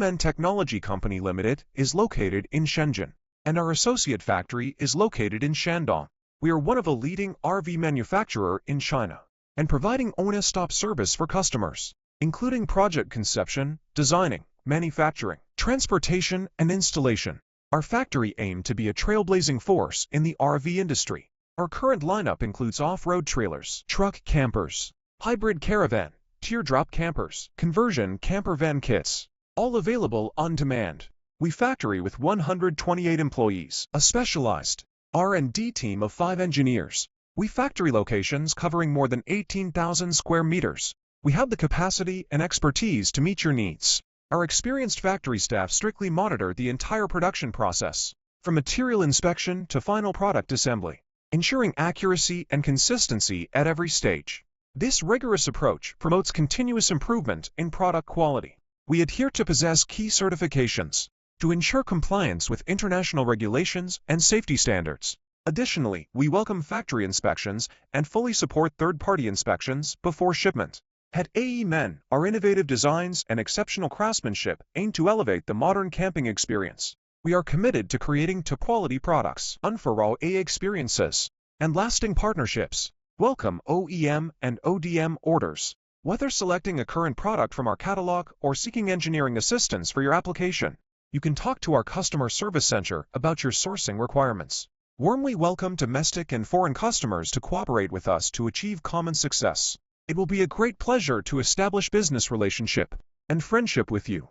Men Technology Company Limited is located in Shenzhen, and our associate factory is located in Shandong. We are one of the leading RV manufacturer in China, and providing one-stop service for customers, including project conception, designing, manufacturing, transportation, and installation. Our factory aims to be a trailblazing force in the RV industry. Our current lineup includes off-road trailers, truck campers, hybrid caravan, teardrop campers, conversion camper van kits, all available on demand. We factory with 128 employees, a specialized R&D team of 5 engineers. We factory locations covering more than 18,000 square meters. We have the capacity and expertise to meet your needs. Our experienced factory staff strictly monitor the entire production process, from material inspection to final product assembly, ensuring accuracy and consistency at every stage. This rigorous approach promotes continuous improvement in product quality. We adhere to possess key certifications to ensure compliance with international regulations and safety standards. Additionally, we welcome factory inspections and fully support third-party inspections before shipment. At AE Men, our innovative designs and exceptional craftsmanship aim to elevate the modern camping experience. We are committed to creating top-quality products, unparalleled experiences, and lasting partnerships. Welcome OEM and ODM orders. Whether selecting a current product from our catalog or seeking engineering assistance for your application, you can talk to our customer service center about your sourcing requirements. Warmly welcome domestic and foreign customers to cooperate with us to achieve common success. It will be a great pleasure to establish business relationship and friendship with you.